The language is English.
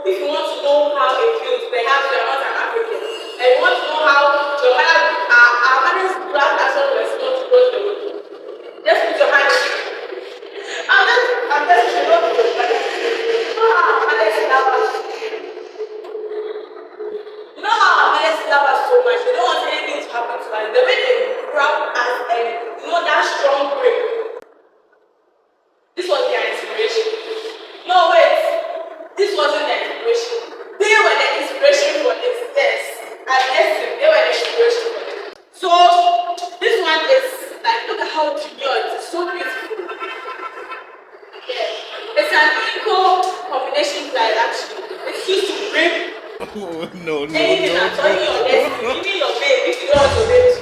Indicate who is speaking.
Speaker 1: if you want to know how it feels, perhaps you are not an African, and you want to know how your mother, our mother's blood action response goes the way. Just put your hand. I'm just you know, mothers love us. You know how our mothers love us so much. They don't want anything to happen to us. The way they grab us and you know that strong grip. This was their inspiration. No, wait. This wasn't their inspiration. They were the inspiration for this. Yes. And listen, they were the inspiration for this. So, this one is like, look at how demure it is. So beautiful. Yeah. It's an equal combination style actually. It's used to grip
Speaker 2: Oh, no.
Speaker 1: anything at all in your destiny, even your babe, if you don't want your babe to